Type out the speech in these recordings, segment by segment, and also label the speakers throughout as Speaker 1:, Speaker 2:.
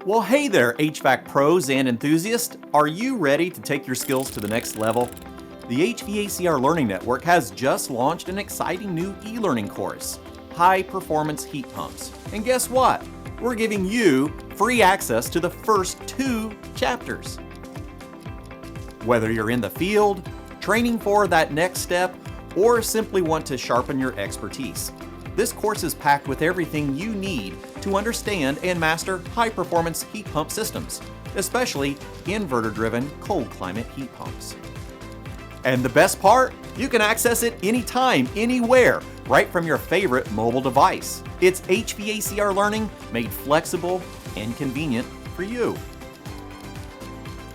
Speaker 1: Well, hey there, HVAC pros and enthusiasts. Are you ready to take your skills to the next level? The HVACR Learning Network has just launched an exciting new e-learning course, High Performance Heat Pumps. And guess what? We're giving you free access to the first 2 chapters. Whether you're in the field, training for that next step, or simply want to sharpen your expertise, this course is packed with everything you need to understand and master high-performance heat pump systems, especially inverter-driven cold climate heat pumps. And the best part? You can access it anytime, anywhere, right from your favorite mobile device. It's HVACR learning made flexible and convenient for you.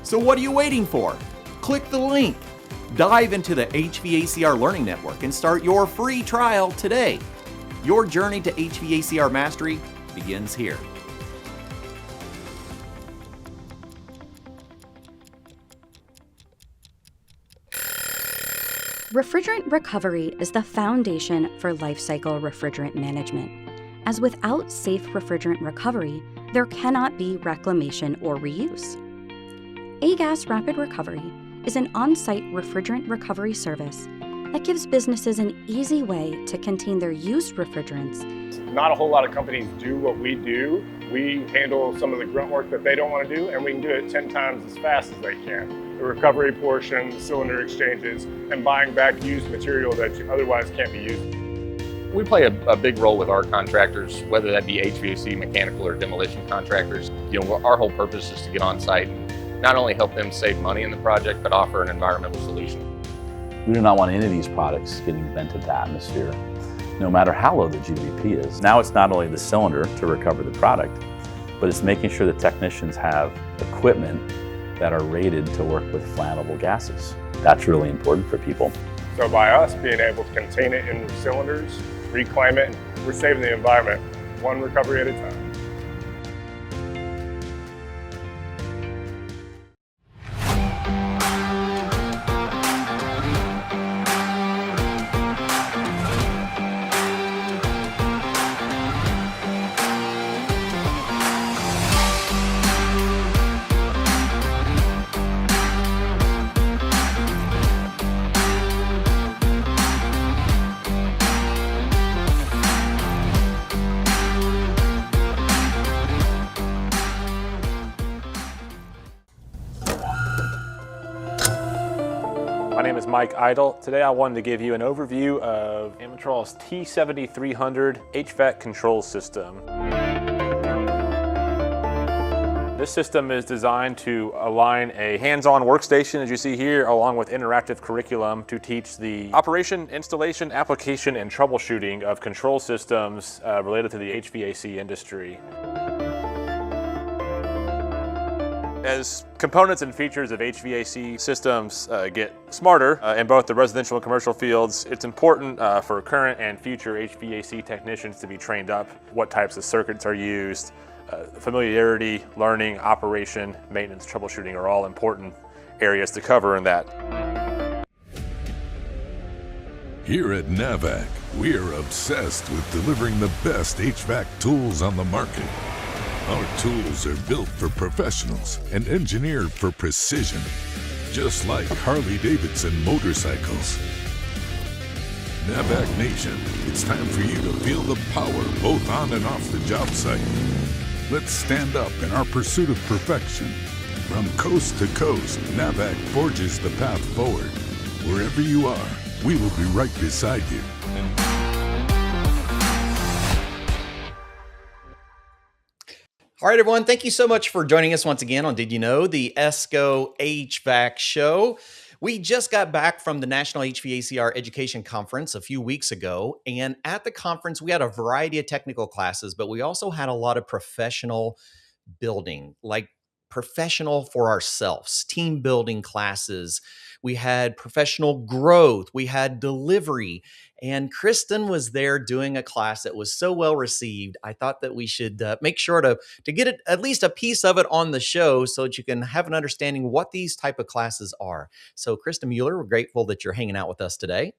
Speaker 1: So what are you waiting for? Click the link. Dive into the HVACR Learning Network and start your free trial today. Your journey to HVACR mastery begins here.
Speaker 2: Refrigerant recovery is the foundation for life cycle refrigerant management, as without safe refrigerant recovery, there cannot be reclamation or reuse. A-Gas Rapid Recovery is an on-site refrigerant recovery service that gives businesses an easy way to contain their used refrigerants.
Speaker 3: Not a whole lot of companies do what we do. We handle some of the grunt work that they don't want to do, and we can do it 10 times as fast as they can. The recovery portion, the cylinder exchanges, and buying back used material that otherwise can't be used.
Speaker 4: We play a big role with our contractors, whether that be HVAC, mechanical, or demolition contractors. Our whole purpose is to get on site and not only help them save money in the project, but offer an environmental solution.
Speaker 5: We do not want any of these products getting vented to atmosphere, no matter how low the GWP is. Now it's not only the cylinder to recover the product, but it's making sure the technicians have equipment that are rated to work with flammable gases. That's really important for people.
Speaker 3: So by us being able to contain it in cylinders, reclaim it, we're saving the environment one recovery at a time.
Speaker 6: My name is Mike Idle. Today I wanted to give you an overview of Amatrol's T7300 HVAC control system. This system is designed to align a hands-on workstation, as you see here, along with interactive curriculum to teach the operation, installation, application, and troubleshooting of control systems related to the HVAC industry. As components and features of HVAC systems get smarter in both the residential and commercial fields, it's important for current and future HVAC technicians to be trained up. What types of circuits are used, familiarity, learning, operation, maintenance, troubleshooting are all important areas to cover in that.
Speaker 7: Here at NAVAC, we are obsessed with delivering the best HVAC tools on the market. Our tools are built for professionals and engineered for precision, just like Harley-Davidson motorcycles. NAVAC Nation, it's time for you to feel the power both on and off the job site. Let's stand up in our pursuit of perfection. From coast to coast, NAVAC forges the path forward. Wherever you are, we will be right beside you.
Speaker 1: All right, everyone, thank you so much for joining us once again on Did You Know, the ESCO HVAC show. We just got back from the National HVACR Education Conference a few weeks ago, and at the conference, we had a variety of technical classes, but we also had a lot of professional building, like professional for ourselves, team building classes. We had professional growth, we had delivery, and Kristen was there doing a class that was so well received. I thought that we should make sure to get it, at least a piece of it on the show so that you can have an understanding what these type of classes are. So Kristen Mueller, we're grateful that you're hanging out with us today.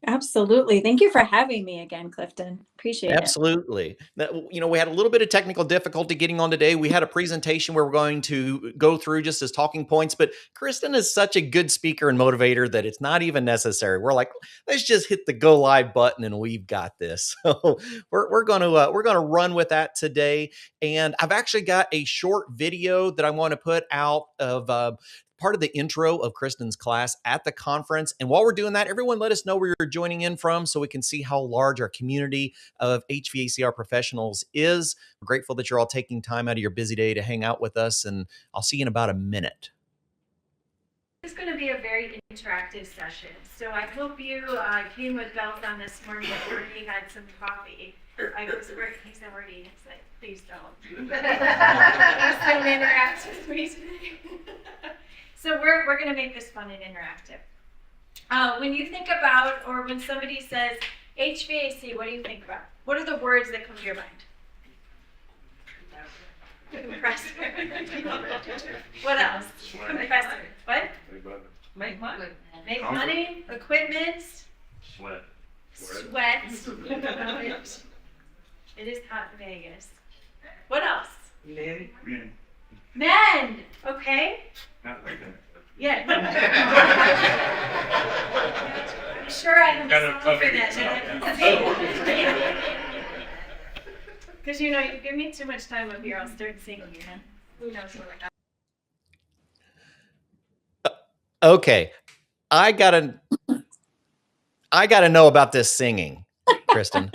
Speaker 8: Absolutely. Thank you for having me again, Clifton. Appreciate it.
Speaker 1: Absolutely. We had a little bit of technical difficulty getting on today. We had a presentation where we're going to go through just as talking points, but Kristen is such a good speaker and motivator that it's not even necessary. We're like, let's just hit the go live button and we've got this. So we're gonna run with that today. And I've actually got a short video that I want to put out of part of the intro of Kristen's class at the conference. And while we're doing that, everyone let us know where you're joining in from so we can see how large our community of HVACR professionals is. We're grateful that you're all taking time out of your busy day to hang out with us, and I'll see you in about a minute.
Speaker 9: This is going to be a very interactive session. So I hope you came with bells on this morning and already had some coffee. I was working, he's already, it's like, please don't. It's so interactive, please. So we're going to make this fun and interactive. When you think about, or when somebody says HVAC, what do you think about? What are the words that come to your mind? Compressor. What else? Compressor. What? Make money. Make money. Equipment. Sweat. It is hot in Vegas. What else? Men. Okay. Not like that. Yeah. I'm sure I have a song for that. Because you give me too much time up here, I'll start singing. Who knows what
Speaker 1: Okay, I gotta know about this singing, Kristen.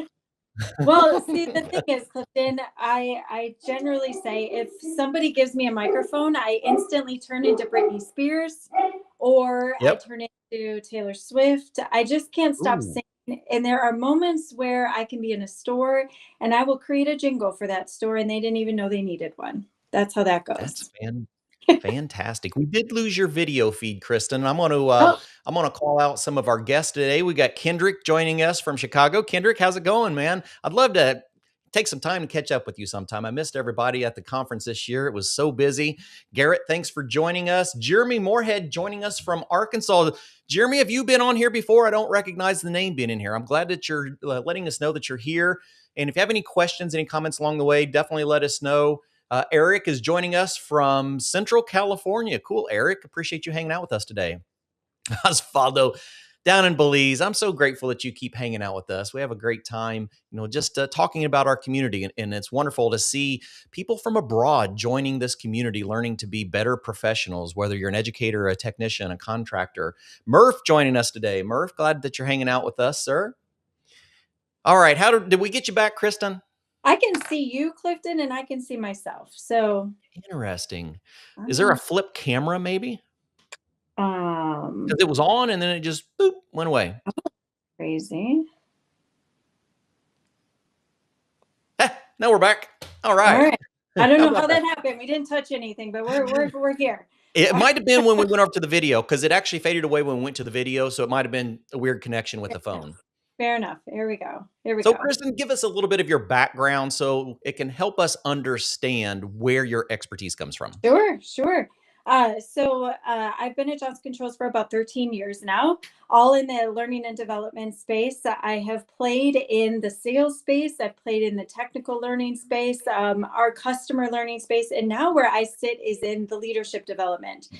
Speaker 8: Well, see, the thing is, Clifton, I generally say if somebody gives me a microphone, I instantly turn into Britney Spears or I turn into Taylor Swift. I just can't stop singing. And there are moments where I can be in a store and I will create a jingle for that store and they didn't even know they needed one. That's how that goes.
Speaker 1: That's fantastic. We did lose your video feed, Kristen. I'm going to call out some of our guests today. We got Kendrick joining us from Chicago. Kendrick, how's it going, man? I'd love to take some time to catch up with you sometime. I missed everybody at the conference this year. It was so busy. Garrett, thanks for joining us. Jeremy Moorhead joining us from Arkansas. Jeremy, have you been on here before? I don't recognize the name being in here. I'm glad that you're letting us know that you're here. And if you have any questions, any comments along the way, definitely let us know. Eric is joining us from Central California. Cool, Eric. Appreciate you hanging out with us today. Osvaldo down in Belize. I'm so grateful that you keep hanging out with us. We have a great time, just talking about our community. And it's wonderful to see people from abroad joining this community, learning to be better professionals, whether you're an educator, a technician, a contractor. Murph joining us today. Murph, glad that you're hanging out with us, sir. All right. Did we get you back, Kristen?
Speaker 8: I can see you, Clifton, and I can see myself. So
Speaker 1: interesting. Is there a flip camera, maybe? Because it was on and then it just went away.
Speaker 8: Crazy.
Speaker 1: Now we're back. All right.
Speaker 8: I don't know how that happened. We didn't touch anything, but we're here.
Speaker 1: It might have been when we went over to the video because it actually faded away when we went to the video. So it might have been a weird connection with the phone.
Speaker 8: Fair enough. Here we go.
Speaker 1: So, Kristen, give us a little bit of your background so it can help us understand where your expertise comes from.
Speaker 8: Sure. I've been at Johnson Controls for about 13 years now, all in the learning and development space. I have played in the sales space. I've played in the technical learning space, our customer learning space. And now where I sit is in the leadership development.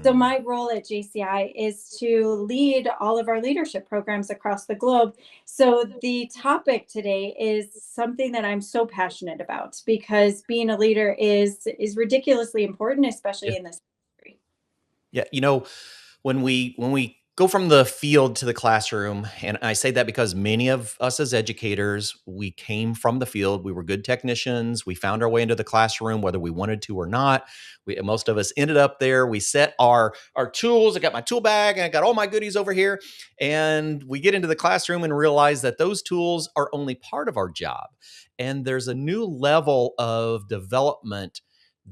Speaker 8: So my role at JCI is to lead all of our leadership programs across the globe. So the topic today is something that I'm so passionate about because being a leader is ridiculously important, especially in this.
Speaker 1: Yeah, when we go from the field to the classroom, and I say that because many of us as educators, we came from the field. We were good technicians. We found our way into the classroom, whether we wanted to or not. Most of us ended up there. We set our tools. I got my tool bag and I got all my goodies over here. And we get into the classroom and realize that those tools are only part of our job. And there's a new level of development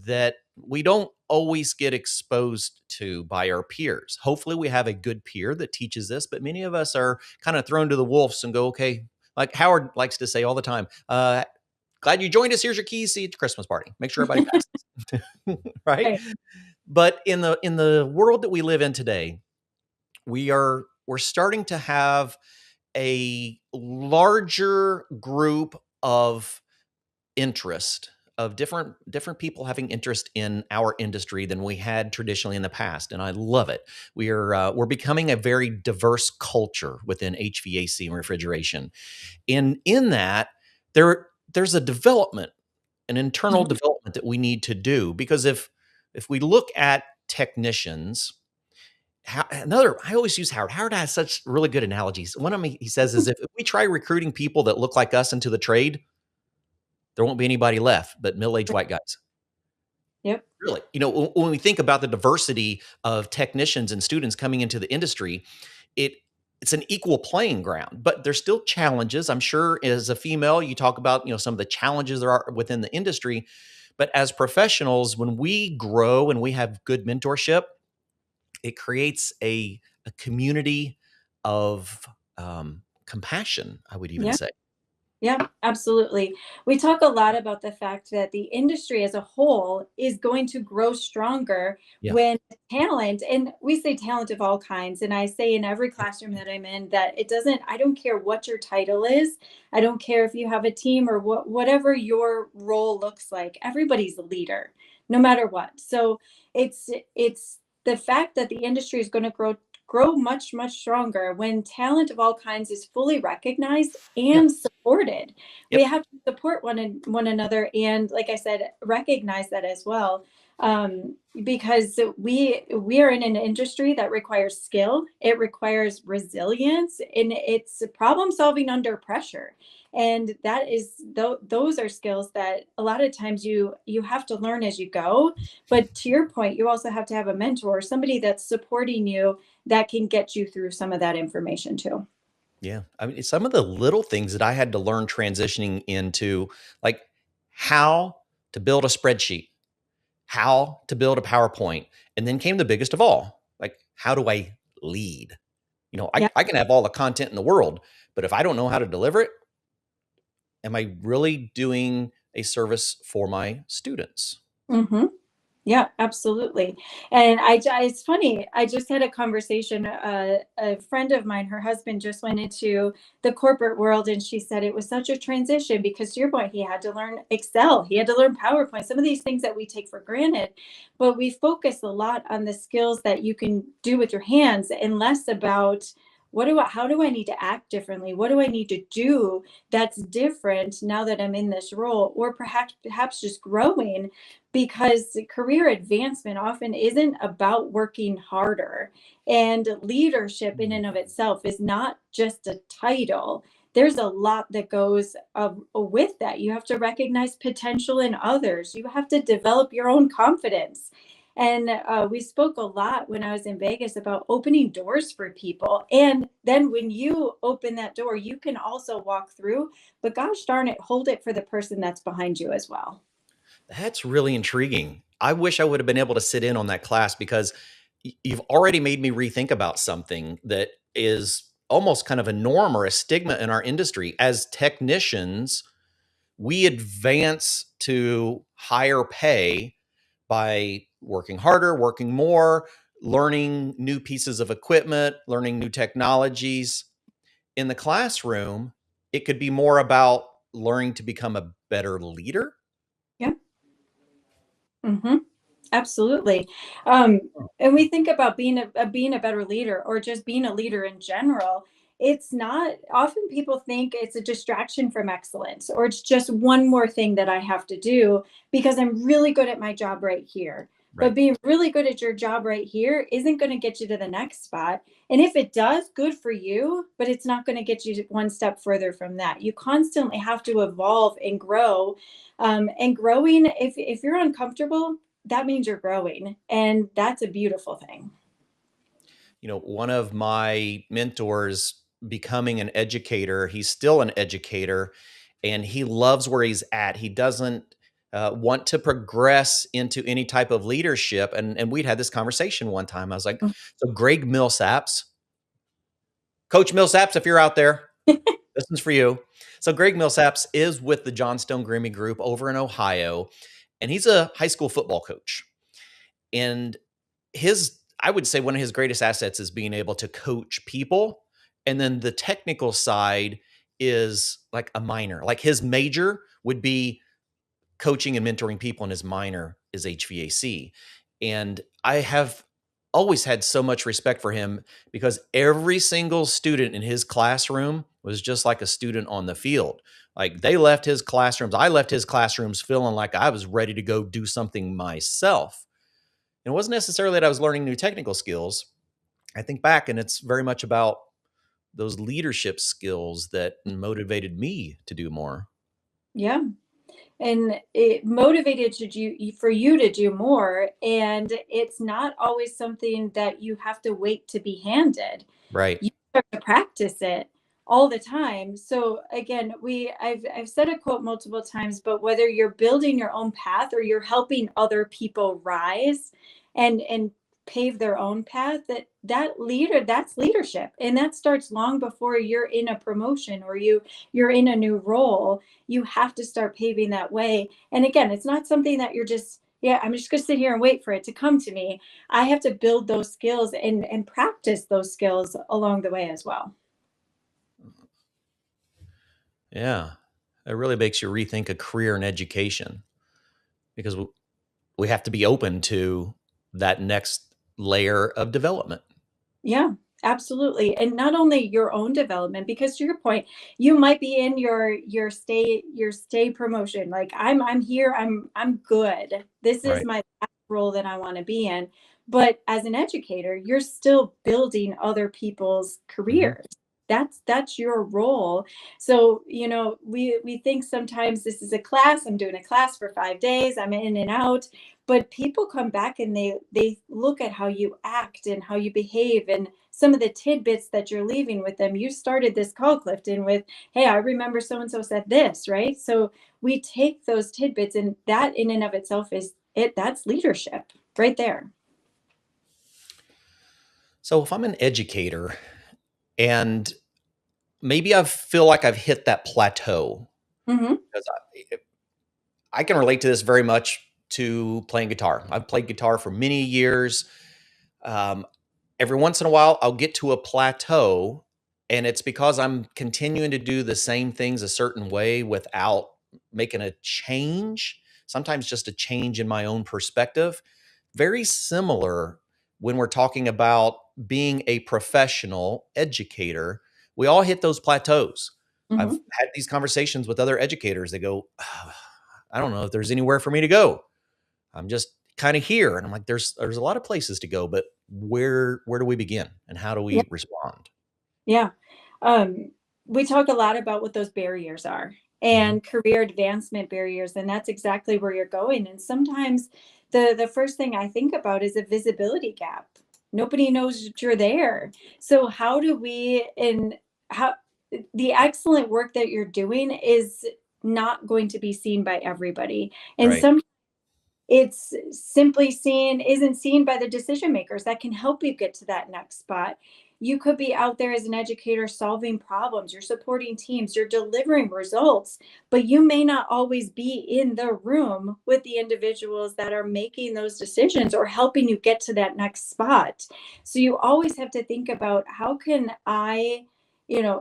Speaker 1: that we don't always get exposed to by our peers. Hopefully we have a good peer that teaches this, but many of us are kind of thrown to the wolves and go, okay, like Howard likes to say all the time, glad you joined us. Here's your keys. See you at the Christmas party. Make sure everybody passes. Right? But in the world that we live in today, we're starting to have a larger group of interest of different people having interest in our industry than we had traditionally in the past, and I love it. We're becoming a very diverse culture within HVAC and refrigeration, and in that there's a development, an internal
Speaker 8: Mhm.
Speaker 1: development that we need to do, because if we look at technicians, I always use Howard. Howard has such really good analogies. One of them he says is, if we try recruiting people that look like us into the trade, there won't be anybody left but middle-aged white guys.
Speaker 8: Yep.
Speaker 1: Really, when we think about the diversity of technicians and students coming into the industry, it it's an equal playing ground, but there's still challenges. I'm sure as a female, you talk about, some of the challenges there are within the industry, but as professionals, when we grow and we have good mentorship, it creates a community of compassion, I would even
Speaker 8: Yeah.
Speaker 1: say.
Speaker 8: Yeah, absolutely. We talk a lot about the fact that the industry as a whole is going to grow stronger
Speaker 1: Yeah.
Speaker 8: when talent, and we say talent of all kinds. And I say in every classroom that I'm in that I don't care what your title is. I don't care if you have a team or whatever your role looks like. Everybody's a leader, no matter what. So it's the fact that the industry is going to grow much stronger when talent of all kinds is fully recognized
Speaker 1: Yeah.
Speaker 8: and supported. We
Speaker 1: Yep.
Speaker 8: have to support one another, and like I said, recognize that as well. Because we are in an industry that requires skill, it requires resilience, and it's problem solving under pressure. And those are skills that a lot of times you have to learn as you go. But to your point, you also have to have a mentor, somebody that's supporting you, that can get you through some of that information too.
Speaker 1: Yeah. I mean, some of the little things that I had to learn transitioning into, like how to build a spreadsheet, how to build a PowerPoint, and then came the biggest of all, like, how do I lead?
Speaker 8: Yeah.
Speaker 1: I can have all the content in the world, but if I don't know how to deliver it, am I really doing a service for my students?
Speaker 8: Hmm. Yeah, absolutely. And it's funny. I just had a conversation. A friend of mine, her husband just went into the corporate world, and she said it was such a transition because, to your point, he had to learn Excel, he had to learn PowerPoint, some of these things that we take for granted. But we focus a lot on the skills that you can do with your hands, and less about how do I need to act differently? What do I need to do that's different now that I'm in this role, or perhaps just growing, because career advancement often isn't about working harder. And leadership in and of itself is not just a title. There's a lot that goes with that. You have to recognize potential in others, you have to develop your own confidence. And we spoke a lot when I was in Vegas about opening doors for people. And then when you open that door, you can also walk through, but gosh darn it, hold it for the person that's behind you as well.
Speaker 1: That's really intriguing. I wish I would have been able to sit in on that class, because you've already made me rethink about something that is almost kind of a norm or a stigma in our industry. As technicians, we advance to higher pay by working harder, working more, learning new pieces of equipment, learning new technologies. In the classroom, it could be more about learning to become a better leader.
Speaker 8: Yeah. Hmm. Absolutely. And we think about being a better leader, or just being a leader in general. It's not often people think it's a distraction from excellence, or it's just one more thing that I have to do because I'm really good at my job right here. But
Speaker 1: Right.
Speaker 8: being really good at your job right here isn't going to get you to the next spot. And if it does, good for you, but it's not going to get you one step further from that. You constantly have to evolve and grow. And growing, if you're uncomfortable, that means you're growing, and that's a beautiful thing.
Speaker 1: One of my mentors becoming an educator, he's still an educator, and he loves where he's at. He doesn't want to progress into any type of leadership. And we'd had this conversation one time. I was like, so Greg Millsaps, Coach Millsaps, if you're out there, this one's for you. So Greg Millsaps is with the Johnstone Grimmy Group over in Ohio, and he's a high school football coach. And I would say one of his greatest assets is being able to coach people And then the technical side is like a minor. Like his major would be coaching and mentoring people, and his minor is HVAC. And I have always had so much respect for him because every single student in his classroom was just like a student on the field. Like they left his classrooms, I left his classrooms feeling like I was ready to go do something myself. And it wasn't necessarily that I was learning new technical skills. I think back and it's very much about those leadership skills that motivated me to do more.
Speaker 8: Yeah. And it motivated you for you to do more. And it's not always something that you have to wait to be handed.
Speaker 1: Right.
Speaker 8: You start to practice it all the time. So again, I've said a quote multiple times, but whether you're building your own path or you're helping other people rise and pave their own path, that's leadership. And that starts long before you're in a promotion or you're in a new role. You have to start paving that way. And again, it's not something that you're just, yeah, I'm just going to sit here and wait for it to come to me. I have to build those skills and practice those skills along the way as well.
Speaker 1: Yeah. It really makes you rethink a career in education because we have to be open to that next layer of development.
Speaker 8: Yeah, absolutely. And not only your own development, because to your point, you might be in your stay promotion. Like I'm here, I'm good. This is
Speaker 1: Right.
Speaker 8: my role that I want to be in. But as an educator, you're still building other people's careers. That's your role. So, we think sometimes this is a class, I'm doing a class for 5 days, I'm in and out. But people come back and they look at how you act and how you behave and some of the tidbits that you're leaving with them. You started this call, Clifton, with, hey, I remember so and so said this, right? So we take those tidbits, and that in and of itself that's leadership right there.
Speaker 1: So if I'm an educator and maybe I feel like I've hit that plateau,
Speaker 8: Mm-hmm.
Speaker 1: because I can relate to this very much to playing guitar. I've played guitar for many years. Every once in a while, I'll get to a plateau, and it's because I'm continuing to do the same things a certain way without making a change, sometimes just a change in my own perspective. Very similar when we're talking about being a professional educator. We all hit those plateaus. I've
Speaker 8: Mm-hmm.
Speaker 1: had these conversations with other educators. They go, I don't know if there's anywhere for me to go. I'm just kind of here. And I'm like, there's a lot of places to go, but where do we begin and how do
Speaker 8: Yeah.
Speaker 1: we respond?
Speaker 8: Yeah. We talk a lot about what those barriers are
Speaker 1: Mhm.
Speaker 8: and career advancement barriers, and that's exactly where you're going. And sometimes the first thing I think about is a visibility gap. Nobody knows that you're there. So how do we and how the excellent work that you're doing is not going to be seen by everybody. And
Speaker 1: Right.
Speaker 8: it's simply isn't seen by the decision makers that can help you get to that next spot. You could be out there as an educator solving problems, you're supporting teams, you're delivering results, but you may not always be in the room with the individuals that are making those decisions or helping you get to that next spot. So you always have to think about, how can I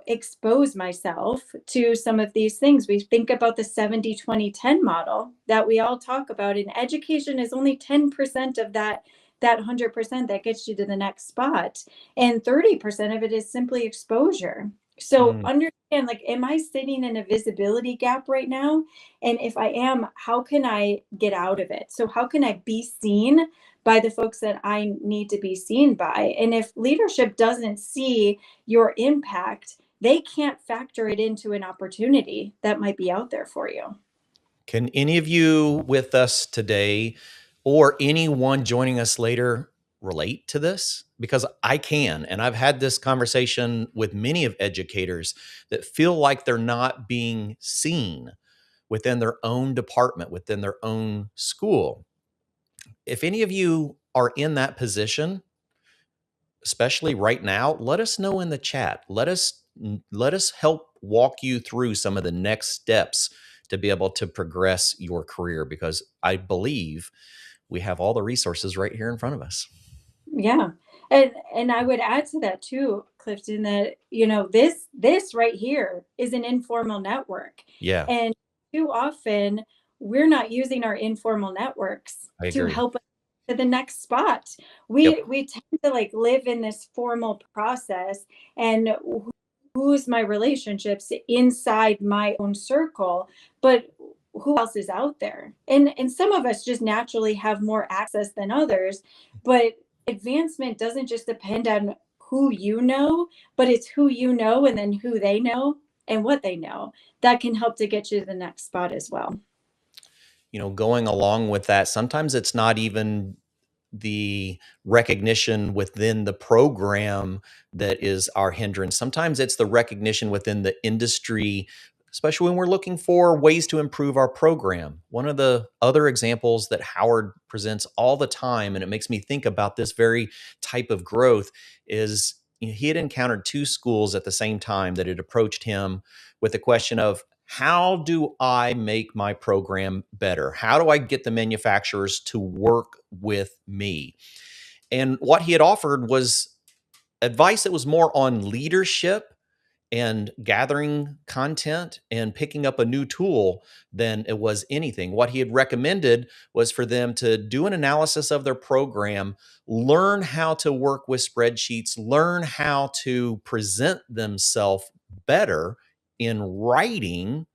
Speaker 8: expose myself to some of these things. We think about the 70-20-10 model that we all talk about, and education is only 10% of that 100% that gets you to the next spot, and 30% of it is simply exposure. So
Speaker 1: Mm.
Speaker 8: understand, like, am I sitting in a visibility gap right now? And if I am, how can I get out of it? So how can I be seen by the folks that I need to be seen by? And if leadership doesn't see your impact, they can't factor it into an opportunity that might be out there for you.
Speaker 1: Can any of you with us today or anyone joining us later relate to this? Because I can, and I've had this conversation with many of educators that feel like they're not being seen within their own department, within their own school. If any of you are in that position, especially right now, let us know in the chat. Let us help walk you through some of the next steps to be able to progress your career, because I believe we have all the resources right here in front of us.
Speaker 8: Yeah. And I would add to that too, Clifton, that this right here is an informal network.
Speaker 1: Yeah,
Speaker 8: And too often we're not using our informal networks
Speaker 1: I
Speaker 8: to
Speaker 1: agree.
Speaker 8: help us to the next spot.
Speaker 1: Yep.
Speaker 8: We tend to like live in this formal process, and who's my relationships inside my own circle, but who else is out there? And some of us just naturally have more access than others, but advancement doesn't just depend on who you know, but it's who you know and then who they know and what they know that can help to get you to the next spot as well.
Speaker 1: Going along with that, sometimes it's not even the recognition within the program that is our hindrance. Sometimes it's the recognition within the industry, especially when we're looking for ways to improve our program. One of the other examples that Howard presents all the time, and it makes me think about this very type of growth, is he had encountered two schools at the same time that had approached him with the question of, how do I make my program better? How do I get the manufacturers to work with me? And what he had offered was advice that was more on leadership and gathering content and picking up a new tool than it was anything. What he had recommended was for them to do an analysis of their program, learn how to work with spreadsheets, learn how to present themselves better in writing,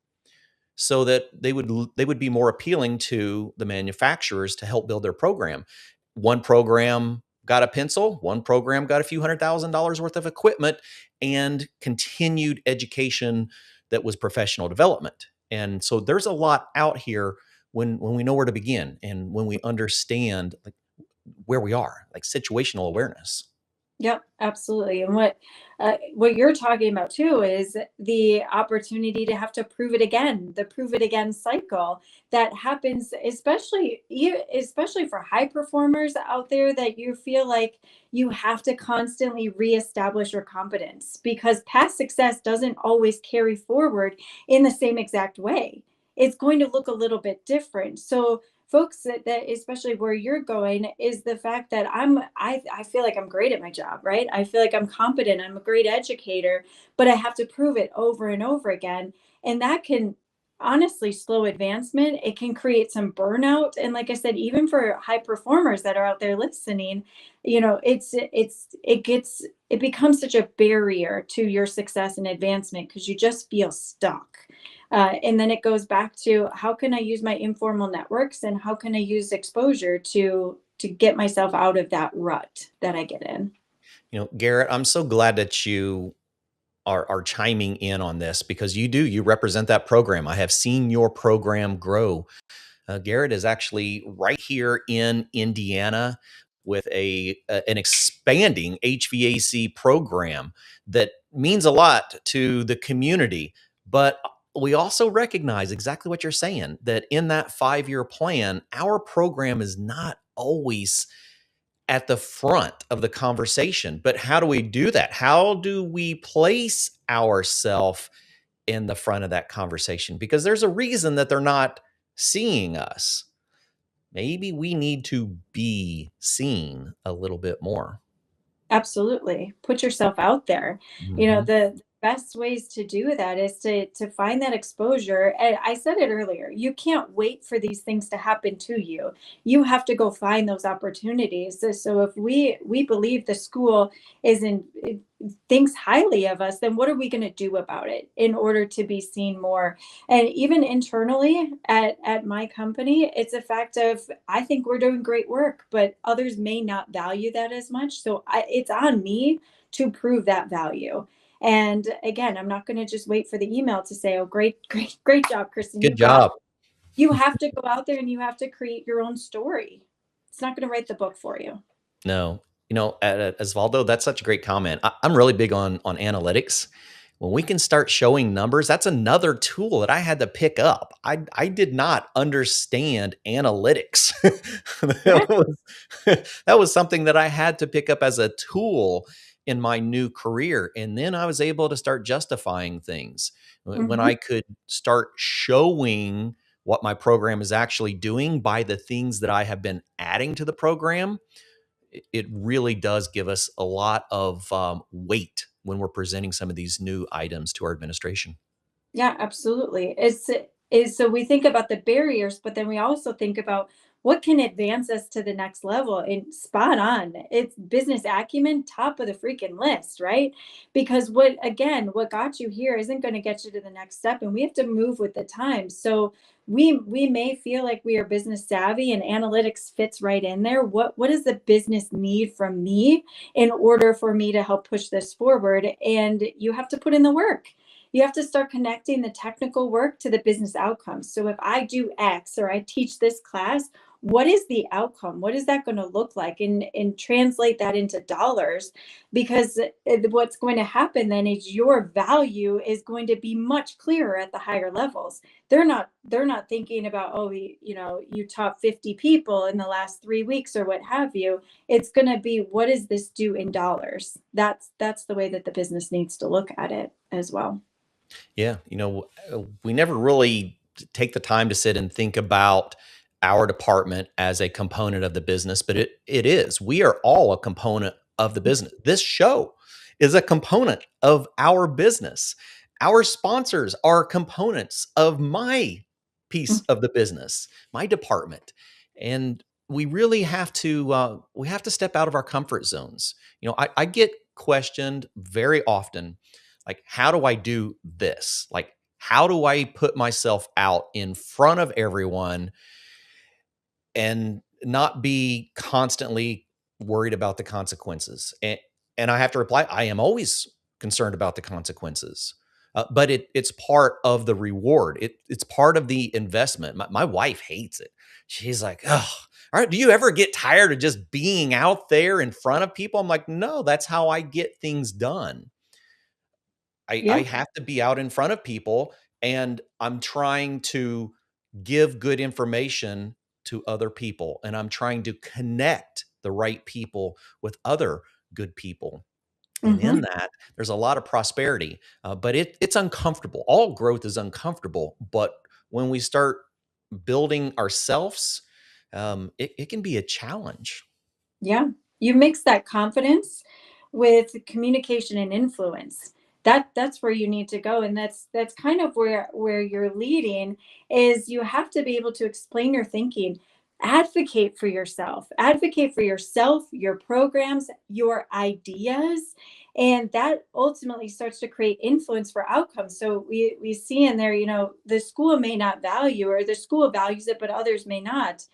Speaker 1: so that they would be more appealing to the manufacturers to help build their program. One program got a pencil, one program got a few $100,000 worth of equipment, and continued education that was professional development. And so there's a lot out here when we know where to begin and when we understand like where we are, like situational awareness.
Speaker 8: Yep, absolutely. And what you're talking about too is the opportunity to have to prove it again, the prove it again cycle that happens, especially for high performers out there, that you feel like you have to constantly reestablish your competence because past success doesn't always carry forward in the same exact way. It's going to look a little bit different. So folks that especially where you're going is the fact that I feel like I'm great at my job, right? I feel like I'm competent, I'm a great educator, but I have to prove it over and over again. And that can honestly slow advancement. It can create some burnout. And like I said, even for high performers that are out there listening, it becomes such a barrier to your success and advancement because you just feel stuck. And then it goes back to how can I use my informal networks and how can I use exposure to get myself out of that rut that I get in.
Speaker 1: Garrett, I'm so glad that you are chiming in on this because you represent that program. I have seen your program grow. Garrett is actually right here in Indiana with an expanding HVAC program that means a lot to the community. But we also recognize exactly what you're saying, that in that 5-year plan, our program is not always at the front of the conversation. But how do we do that? How do we place ourselves in the front of that conversation? Because there's a reason that they're not seeing us. Maybe we need to be seen a little bit more.
Speaker 8: Absolutely. Put yourself out there.
Speaker 1: Mhm.
Speaker 8: The best ways to do that is to find that exposure. And I said it earlier, you can't wait for these things to happen to you. You have to go find those opportunities. So if we believe the school it thinks highly of us, then what are we going to do about it in order to be seen more? And even internally at my company, it's a fact of I think we're doing great work, but others may not value that as much. So it's on me to prove that value. And again, I'm not going to just wait for the email to say, "Oh, great, great, great job, Kristen.
Speaker 1: Good job.
Speaker 8: You have to go out there and you have to create your own story. It's not going to write the book for you."
Speaker 1: No, Osvaldo, that's such a great comment. I'm really big on analytics. When we can start showing numbers, that's another tool that I had to pick up. I did not understand analytics.
Speaker 8: Yeah.
Speaker 1: that that was something that I had to pick up as a tool in my new career. And then I was able to start justifying things. When
Speaker 8: Mhm.
Speaker 1: I could start showing what my program is actually doing by the things that I have been adding to the program, it really does give us a lot of weight when we're presenting some of these new items to our administration.
Speaker 8: Yeah, absolutely. Is so we think about the barriers, but then we also think about what can advance us to the next level. And spot on. It's business acumen, top of the freaking list, right? Because what got you here isn't going to get you to the next step, and we have to move with the times. So we may feel like we are business savvy and analytics fits right in there. What does the business need from me in order for me to help push this forward? And you have to put in the work. You have to start connecting the technical work to the business outcomes. So if I do X or I teach this class, what is the outcome? What is that going to look like? And translate that into dollars, because what's going to happen then is your value is going to be much clearer at the higher levels. They're not thinking about, oh, you taught 50 people in the last 3 weeks or what have you. It's going to be, what does this do in dollars? That's the way that the business needs to look at it as well.
Speaker 1: Yeah, we never really take the time to sit and think about our department as a component of the business, but it is. We are all a component of the business. This show is a component of our business. Our sponsors are components of my piece of the business, my department. And we really have to step out of our comfort zones. I get questioned very often, like, how do I do this? Like, how do I put myself out in front of everyone and not be constantly worried about the consequences? And I have to reply, I am always concerned about the consequences. But it's part of the reward. It's part of the investment. My wife hates it. She's like, oh, all right, do you ever get tired of just being out there in front of people? I'm like, no, that's how I get things done. I
Speaker 8: Yeah.
Speaker 1: have to be out in front of people, and I'm trying to give good information to other people, and I'm trying to connect the right people with other good people. And in
Speaker 8: Hmm.
Speaker 1: that, there's a lot of prosperity, but it's uncomfortable. All growth is uncomfortable, but when we start building ourselves, it can be a challenge.
Speaker 8: Yeah. You mix that confidence with communication and influence. That's where you need to go. And that's kind of where you're leading. Is you have to be able to explain your thinking, advocate for yourself, your programs, your ideas. And that ultimately starts to create influence for outcomes. So we see in there, the school may not value, or the school values it, but others may not.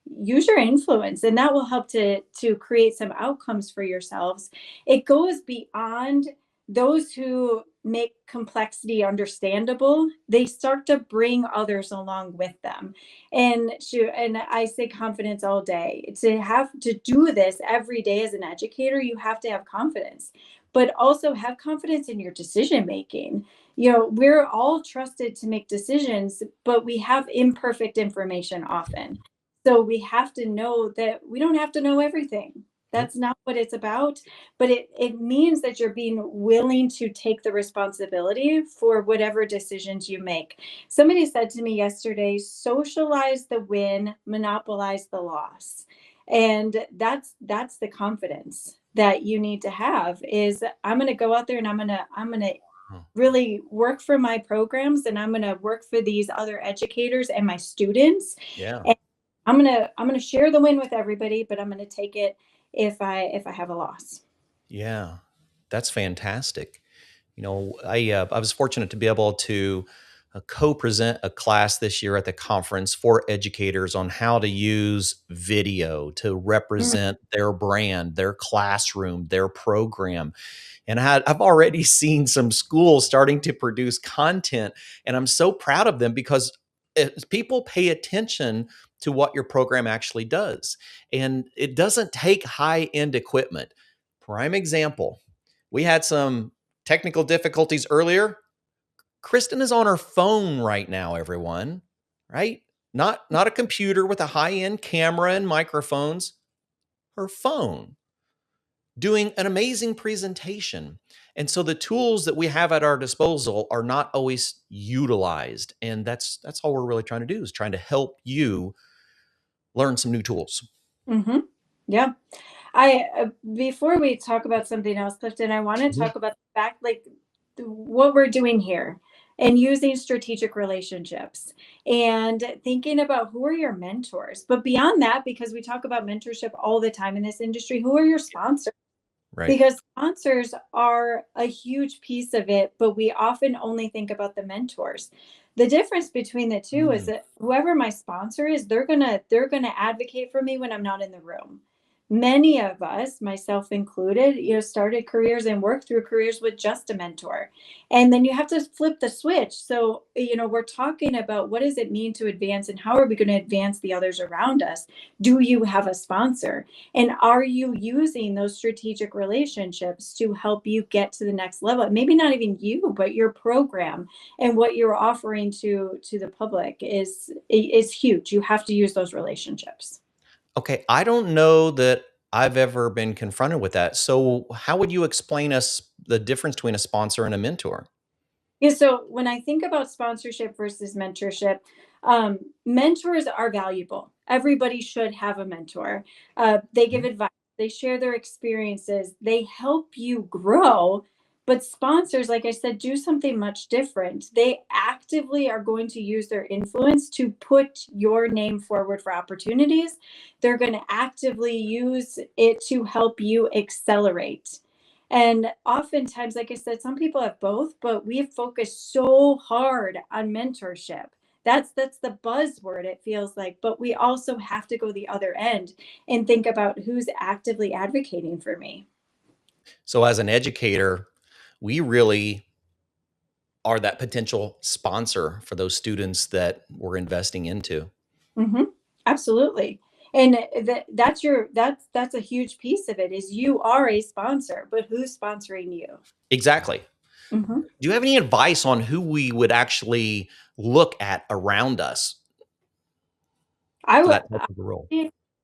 Speaker 8: Use your influence, and that will help to create some outcomes for yourselves. It goes beyond those who make complexity understandable. They start to bring others along with them. And I say confidence all day. To have to do this every day as an educator, you have to have confidence, but also have confidence in your decision making. We're all trusted to make decisions, but we have imperfect information often. So we have to know that we don't have to know everything.
Speaker 1: Nope.
Speaker 8: That's not what it's about. But it means that you're being willing to take the responsibility for whatever decisions you make. Somebody said to me yesterday, socialize the win, monopolize the loss. And that's the confidence that you need to have. Is I'm going to go out there and I'm going to really work for my programs, and I'm going to work for these other educators and my students.
Speaker 1: Yeah.
Speaker 8: I'm gonna share the win with everybody, but I'm gonna take it if I have a loss.
Speaker 1: Yeah, that's fantastic. I was fortunate to be able to co-present a class this year at the conference for educators on how to use video to
Speaker 8: Mm.
Speaker 1: represent their brand, their classroom, their program. And I've already seen some schools starting to produce content, and I'm so proud of them because people pay attention to what your program actually does. And it doesn't take high-end equipment. Prime example, we had some technical difficulties earlier. Kristen is on her phone right now, everyone, right? Not a computer with a high-end camera and microphones, her phone, doing an amazing presentation. And so the tools that we have at our disposal are not always utilized. And that's all we're really trying to do, is trying to help you learn some new tools.
Speaker 8: Mhm. Yeah. Before we talk about something else, Clifton, I want to
Speaker 1: Mhm.
Speaker 8: talk about the fact, like what we're doing here and using strategic relationships and thinking about who are your mentors. But beyond that, because we talk about mentorship all the time in this industry, who are your sponsors?
Speaker 1: Right.
Speaker 8: Because sponsors are a huge piece of it, but we often only think about the mentors. The difference between the two is
Speaker 1: Mm.
Speaker 8: that whoever my sponsor is, they're gonna advocate for me when I'm not in the room. Many of us, myself included, started careers and worked through careers with just a mentor. And then you have to flip the switch. So, we're talking about what does it mean to advance and how are we going to advance the others around us? Do you have a sponsor? And are you using those strategic relationships to help you get to the next level? Maybe not even you, but your program and what you're offering to the public is huge. You have to use those relationships.
Speaker 1: Okay, I don't know that I've ever been confronted with that. So, how would you explain us the difference between a sponsor and a mentor?
Speaker 8: Yeah, so when I think about sponsorship versus mentorship, mentors are valuable. Everybody should have a mentor. They give
Speaker 1: Mhm.
Speaker 8: advice, they share their experiences, they help you grow. But sponsors, like I said, do something much different. They actively are going to use their influence to put your name forward for opportunities. They're going to actively use it to help you accelerate. And oftentimes, like I said, some people have both, but we've focused so hard on mentorship. That's the buzzword, it feels like. But we also have to go the other end and think about who's actively advocating for me.
Speaker 1: So, as an educator, we really are that potential sponsor for those students that we're investing into.
Speaker 8: Hmm. Absolutely. And that's a huge piece of it is you are a sponsor, but who's sponsoring you?
Speaker 1: Exactly.
Speaker 8: Hmm.
Speaker 1: Do you have any advice on who we would actually look at around us
Speaker 8: I
Speaker 1: for
Speaker 8: would
Speaker 1: that type of a role?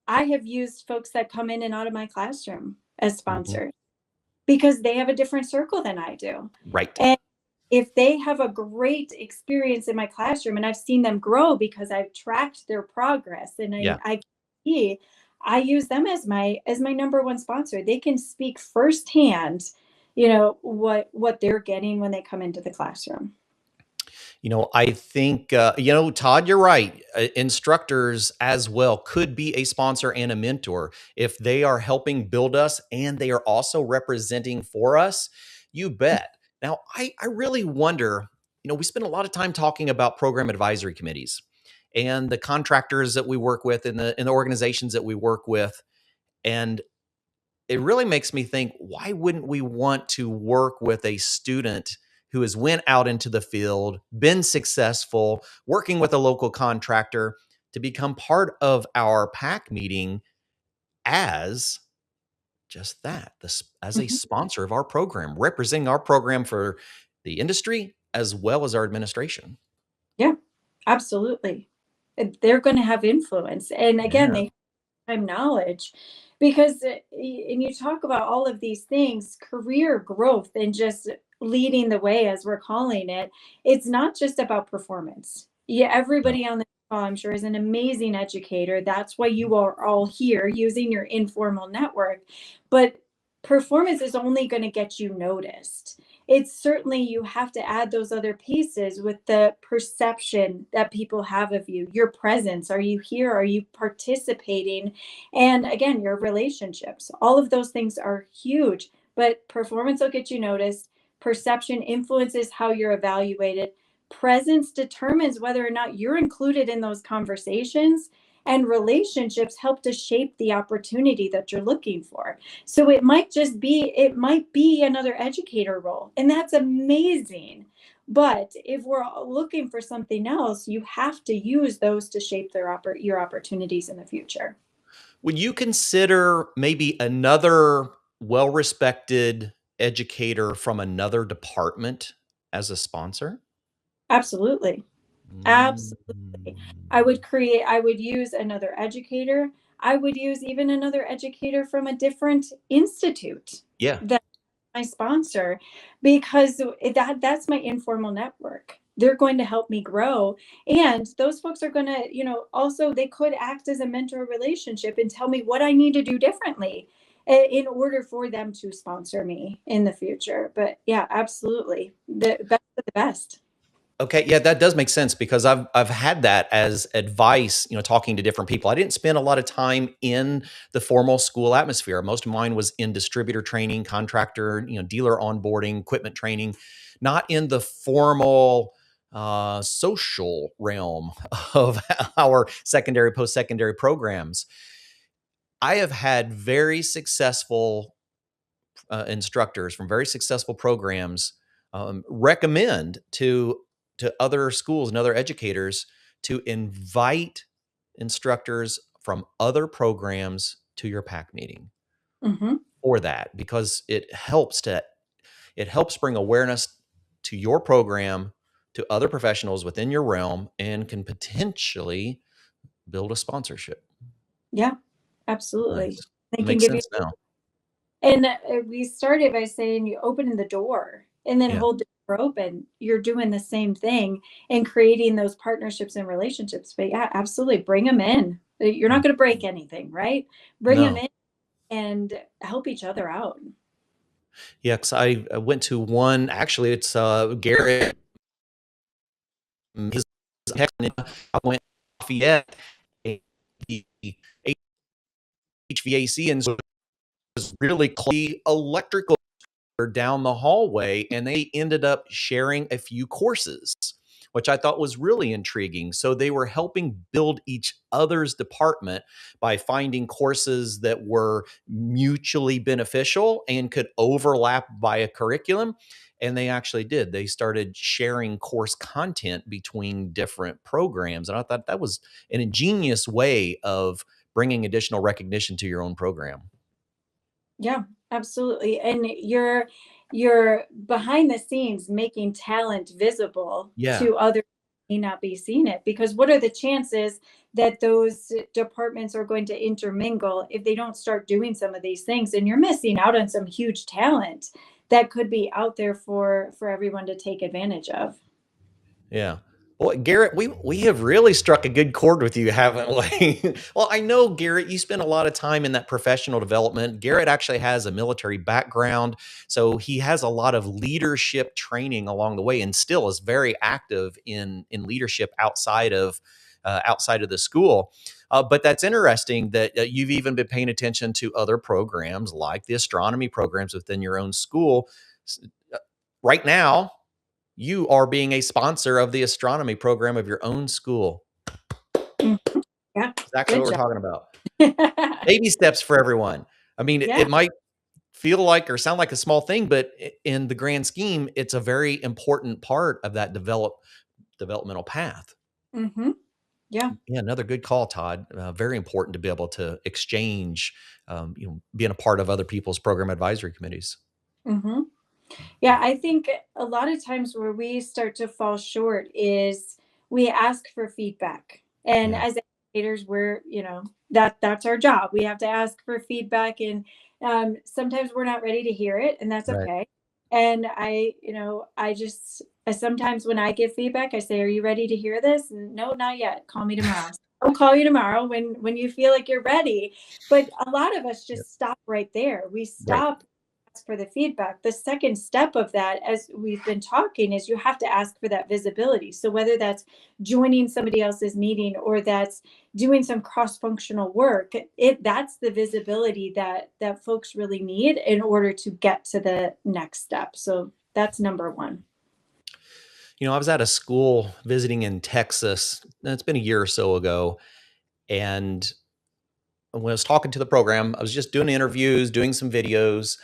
Speaker 8: I have used folks that come in and out of my classroom as
Speaker 1: Mhm.
Speaker 8: sponsors because they have a different circle than I do.
Speaker 1: Right.
Speaker 8: And if they have a great experience in my classroom and I've seen them grow because I've tracked their progress and
Speaker 1: Yeah.
Speaker 8: I can see, I use them as my number one sponsor. They can speak firsthand, what they're getting when they come into the classroom.
Speaker 1: I think, Todd, you're right. Instructors as well could be a sponsor and a mentor if they are helping build us and they are also representing for us. You bet. Now, I really wonder, we spend a lot of time talking about program advisory committees and the contractors that we work with and the organizations that we work with. And it really makes me think, why wouldn't we want to work with a student who has went out into the field, been successful, working with a local contractor to become part of our pack meeting as just that, as a
Speaker 8: Mhm.
Speaker 1: sponsor of our program, representing our program for the industry as well as our administration.
Speaker 8: Yeah, absolutely. And they're going to have influence. And again,
Speaker 1: Yeah.
Speaker 8: they have knowledge because, and you talk about all of these things, career growth and just leading the way, as we're calling it. It's not just about performance. Yeah,
Speaker 1: No.
Speaker 8: everybody on the call, I'm sure, is an amazing educator. That's why you are all here using your informal network. But performance is only going to get you noticed. It's certainly you have to add those other pieces with the perception that people have of you, your presence. Are you here? Are you participating? And again, your relationships. All of those things are huge, but performance will get you noticed. Perception influences how you're evaluated. Presence determines whether or not you're included in those conversations. And relationships help to shape the opportunity that you're looking for. So it might be another educator role, and that's amazing. But if we're looking for something else, you have to use those to shape your opportunities in the future.
Speaker 1: Would you consider maybe another well respected educator from another department as a sponsor?
Speaker 8: Absolutely. Absolutely.
Speaker 1: Mm.
Speaker 8: I would use another educator. I would use even another educator from a different institute
Speaker 1: Yeah.
Speaker 8: that my sponsor because that's my informal network. They're going to help me grow. And those folks are going to, also they could act as a mentor relationship and tell me what I need to do differently. in order for them to sponsor me in the future. But yeah, absolutely. The best of the best.
Speaker 1: Okay, yeah, that does make sense because I've had that as advice, talking to different people. I didn't spend a lot of time in the formal school atmosphere. Most of mine was in distributor training, contractor, dealer onboarding, equipment training, not in the formal social realm of our secondary, post-secondary programs. I have had very successful instructors from very successful programs recommend to other schools and other educators to invite instructors from other programs to your PAC meeting
Speaker 8: Hmm.
Speaker 1: for that, because it helps bring awareness to your program to other professionals within your realm and can potentially build a sponsorship.
Speaker 8: Yeah, absolutely.
Speaker 1: Nice.
Speaker 8: They can
Speaker 1: Makes
Speaker 8: give you,
Speaker 1: sense now.
Speaker 8: and we started by saying you open the door and then
Speaker 1: Yeah.
Speaker 8: hold the door open. You're doing the same thing and creating those partnerships and relationships. But yeah, absolutely. Bring them in. You're not going to break anything, right? Bring them
Speaker 1: No.
Speaker 8: in and help each other out.
Speaker 1: Yeah, because I went to one. Actually, it's Garrett. His I went to Lafayette, and the HVAC and so it was really electrical down the hallway, and they ended up sharing a few courses, which I thought was really intriguing. So they were helping build each other's department by finding courses that were mutually beneficial and could overlap by a curriculum. And they actually did. They started sharing course content between different programs. And I thought that was an ingenious way of bringing additional recognition to your own program.
Speaker 8: Yeah, absolutely. And you're behind the scenes making talent visible
Speaker 1: Yeah.
Speaker 8: to others who may not be seeing it. Because what are the chances that those departments are going to intermingle if they don't start doing some of these things? And you're missing out on some huge talent that could be out there for everyone to take advantage of.
Speaker 1: Yeah. Well, Garrett, we have really struck a good chord with you, haven't we? Well, I know, Garrett, you spend a lot of time in that professional development. Garrett actually has a military background, so he has a lot of leadership training along the way, and still is very active in leadership outside of the school. But that's interesting that you've even been paying attention to other programs like the astronomy programs within your own school. Right now, you are being a sponsor of the astronomy program of your own school.
Speaker 8: Mhm. Yeah,
Speaker 1: Exactly
Speaker 8: good
Speaker 1: what we're
Speaker 8: job.
Speaker 1: talking about. Baby steps for everyone. I mean,
Speaker 8: Yeah.
Speaker 1: it might feel like or sound like a small thing, but in the grand scheme, it's a very important part of that developmental path.
Speaker 8: Hmm. Yeah.
Speaker 1: Yeah, another good call, Todd. Very important to be able to exchange, being a part of other people's program advisory committees.
Speaker 8: Hmm. Yeah, I think a lot of times where we start to fall short is we ask for feedback. And
Speaker 1: Yeah,
Speaker 8: as educators, we're, that's our job. We have to ask for feedback, and sometimes we're not ready to hear it, and that's
Speaker 1: right.
Speaker 8: okay. And I sometimes when I give feedback, I say, "Are you ready to hear this?" And, no, not yet. Call me tomorrow. I'll call you tomorrow when you feel like you're ready. But a lot of us
Speaker 1: Yep,
Speaker 8: just stop right there. We
Speaker 1: right.
Speaker 8: stop for the feedback. The second step of that, as we've been talking, is you have to ask for that visibility. So whether that's joining somebody else's meeting or that's doing some cross-functional work, that's the visibility that folks really need in order to get to the next step. So that's number one.
Speaker 1: I was at a school visiting in Texas. It's been a year or so ago, and when I was talking to the program, I was just doing interviews, doing some videos,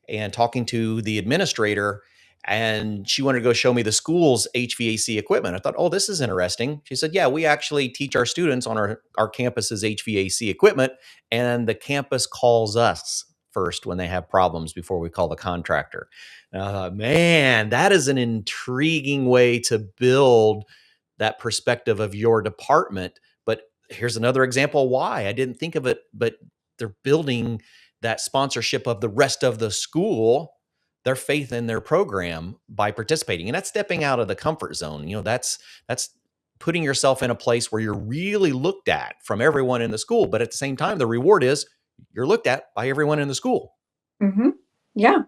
Speaker 1: and talking to the administrator. And she wanted to go show me the school's HVAC equipment. I thought, oh, this is interesting. She said, yeah, we actually teach our students on our campus's HVAC equipment, and the campus calls us first when they have problems before we call the contractor. And I thought, man, that is an intriguing way to build that perspective of your department. But here's another example why I didn't think of it, but they're building that sponsorship of the rest of the school, their faith in their program by participating. And that's stepping out of the comfort zone. That's putting yourself in a place where you're really looked at from everyone in the school. But at the same time, the reward is you're looked at by everyone in the school.
Speaker 8: Mm-hmm. Yeah.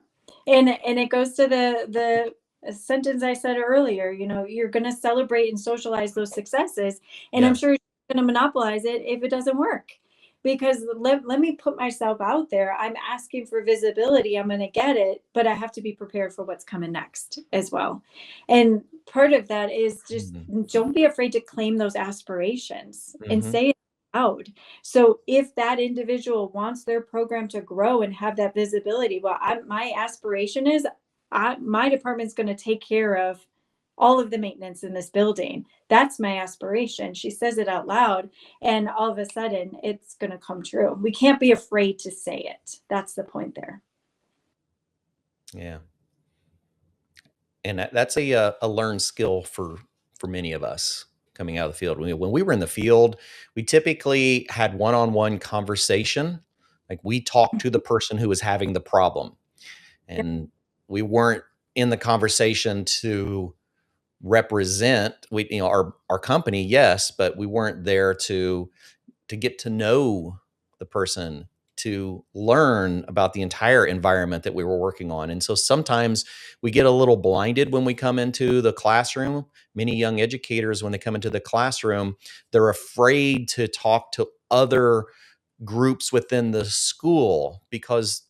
Speaker 8: And it goes to the sentence I said earlier, you're going to celebrate and socialize those successes. And I'm
Speaker 1: Yeah.
Speaker 8: sure you're going to monopolize it if it doesn't work. Because let me put myself out there. I'm asking for visibility. I'm going to get it, but I have to be prepared for what's coming next as well. And part of that is just don't be afraid to claim those aspirations and say it out. So if that individual wants their program to grow and have that visibility, well, my aspiration is my department's going to take care of all of the maintenance in this building. That's my aspiration. She says it out loud, and all of a sudden it's going to come true. We can't be afraid to say it. That's the point there.
Speaker 1: Yeah. And that's a learned skill for many of us coming out of the field. When we were in the field, we typically had one-on-one conversation. Like, we talked to the person who was having the problem, and we weren't in the conversation to represent our company, yes, but we weren't there to get to know the person, to learn about the entire environment that we were working on. And so sometimes we get a little blinded when we come into the classroom. Many young educators, when they come into the classroom, they're afraid to talk to other groups within the school because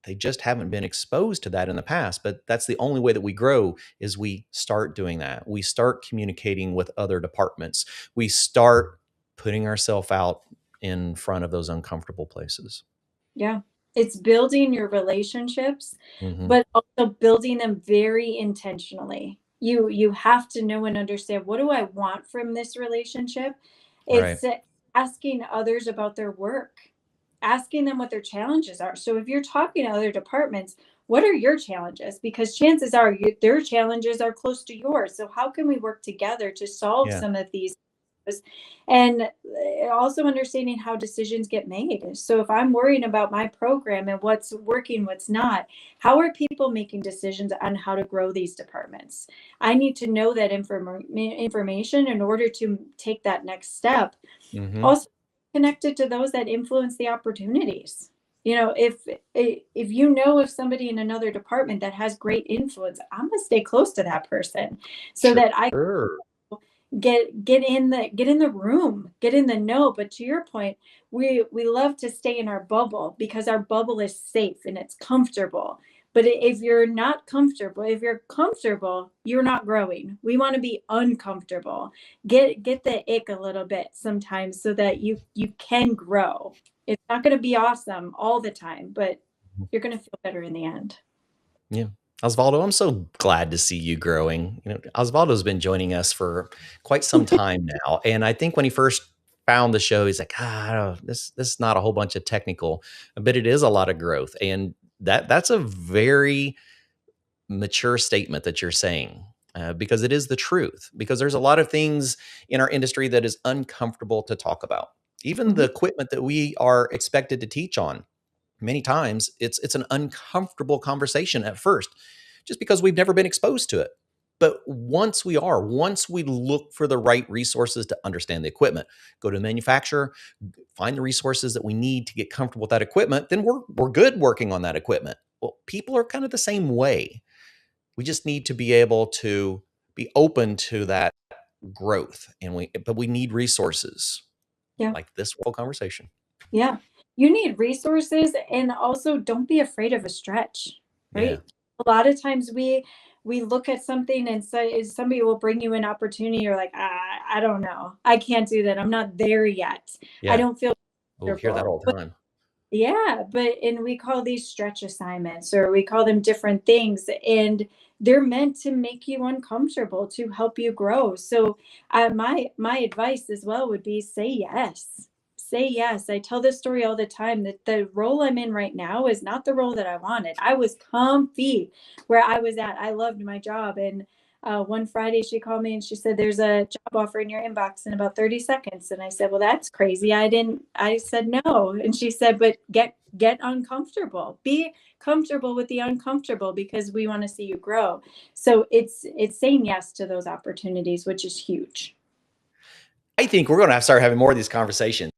Speaker 1: they just haven't been exposed to that in the past. But that's the only way that we grow, is we start doing that. We start communicating with other departments. We start putting ourselves out in front of those uncomfortable places.
Speaker 8: Yeah. It's building your relationships,
Speaker 1: Mm-hmm.
Speaker 8: but also building them very intentionally. You have to know and understand, what do I want from this relationship?
Speaker 1: Right.
Speaker 8: It's asking others about their work, asking them what their challenges are. So if you're talking to other departments, what are your challenges? Because chances are their challenges are close to yours. So how can we work together to solve
Speaker 1: Yeah.
Speaker 8: some of these? And also understanding how decisions get made. So if I'm worrying about my program and what's working, what's not, how are people making decisions on how to grow these departments? I need to know that information in order to take that next step.
Speaker 1: Mm-hmm.
Speaker 8: Also connected to those that influence the opportunities. If you know of somebody in another department that has great influence, I'm gonna stay close to that person so that I
Speaker 1: Sure.
Speaker 8: get in the room, get in the know. But to your point, we love to stay in our bubble because our bubble is safe and it's comfortable. But if you're not comfortable, if you're comfortable, you're not growing. We want to be uncomfortable. Get the ick a little bit sometimes so that you can grow. It's not going to be awesome all the time, but you're going to feel better in the end.
Speaker 1: Yeah. Osvaldo, I'm so glad to see you growing. Osvaldo's been joining us for quite some time now. And I think when he first found the show, he's like, this is not a whole bunch of technical, but it is a lot of growth. And that's a very mature statement that you're saying, because it is the truth. Because there's a lot of things in our industry that is uncomfortable to talk about. Even the equipment that we are expected to teach on, many times it's an uncomfortable conversation at first, just because we've never been exposed to it. But once we look for the right resources to understand the equipment, go to the manufacturer, find the resources that we need to get comfortable with that equipment, then we're good working on that equipment. Well, people are kind of the same way. We just need to be able to be open to that growth, but we need resources
Speaker 8: Yeah.
Speaker 1: like this whole conversation.
Speaker 8: Yeah. You need resources, and also don't be afraid of a stretch, right?
Speaker 1: Yeah.
Speaker 8: A lot of times we look at something and say, somebody will bring you an opportunity. You're like, I don't know. I can't do that. I'm not there yet.
Speaker 1: Yeah.
Speaker 8: I don't feel
Speaker 1: We'll hear that all the time.
Speaker 8: Yeah, and we call these stretch assignments, or we call them different things, and they're meant to make you uncomfortable, to help you grow. So my advice as well would be, say yes. Say yes. I tell this story all the time, that the role I'm in right now is not the role that I wanted. I was comfy where I was at. I loved my job. And one Friday she called me and she said, there's a job offer in your inbox in about 30 seconds. And I said, well, that's crazy. I said no. And she said, but get uncomfortable, be comfortable with the uncomfortable, because we want to see you grow. So it's saying yes to those opportunities, which is huge.
Speaker 1: I think we're going to have to start having more of these conversations.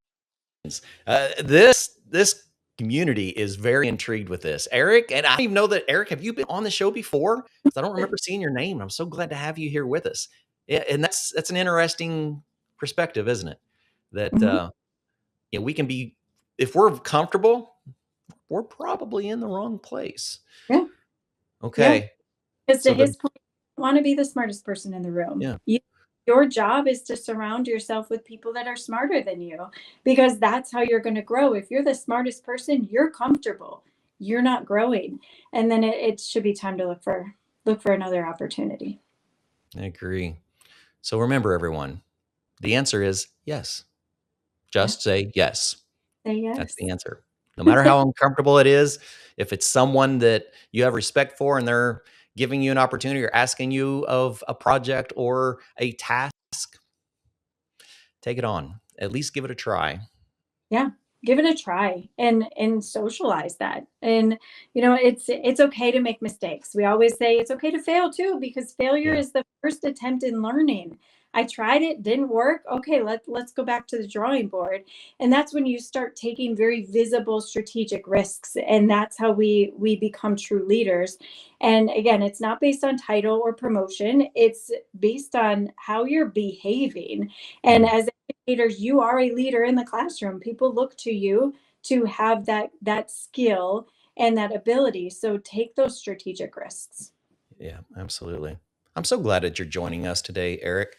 Speaker 1: This community is very intrigued with this. Eric, and I don't even know that, Eric, have you been on the show before? Because I don't remember seeing your name. I'm so glad to have you here with us. Yeah, and that's an interesting perspective, isn't it? That we can be, if we're comfortable, we're probably in the wrong place.
Speaker 8: Yeah.
Speaker 1: Okay.
Speaker 8: Because
Speaker 1: So
Speaker 8: to his point, you want to be the smartest person in the room.
Speaker 1: Yeah.
Speaker 8: Your job is to surround yourself with people that are smarter than you, because that's how you're going to grow. If you're the smartest person, you're comfortable. You're not growing. And then it should be time to look for another opportunity.
Speaker 1: I agree. So remember, everyone, the answer is yes. Just say yes.
Speaker 8: Say yes.
Speaker 1: That's the answer. No matter how uncomfortable it is, if it's someone that you have respect for and they're giving you an opportunity or asking you of a project or a task, take it on. At least give it a try.
Speaker 8: Yeah. Give it a try and socialize that. And it's okay to make mistakes. We always say it's okay to fail too, because failure is the first attempt in learning. I tried it, didn't work. Okay, let's go back to the drawing board. And that's when you start taking very visible strategic risks. And that's how we become true leaders. And again, it's not based on title or promotion. It's based on how you're behaving. And as educators, you are a leader in the classroom. People look to you to have that skill and that ability. So take those strategic risks.
Speaker 1: Yeah, absolutely. I'm so glad that you're joining us today, Eric.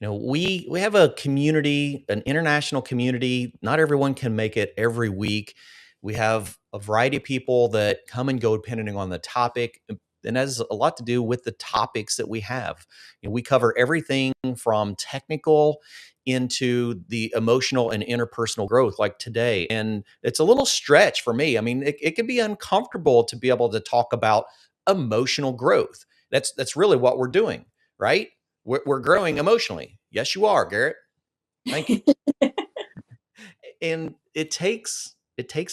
Speaker 1: We have a community, an international community. Not everyone can make it every week. We have a variety of people that come and go depending on the topic, and has a lot to do with the topics that we have. We cover everything from technical into the emotional and interpersonal growth, like today. And it's a little stretch for me. I mean, it can be uncomfortable to be able to talk about emotional growth. That's really what we're doing, right? We're growing emotionally. Yes, you are, Garrett. Thank you. And it takes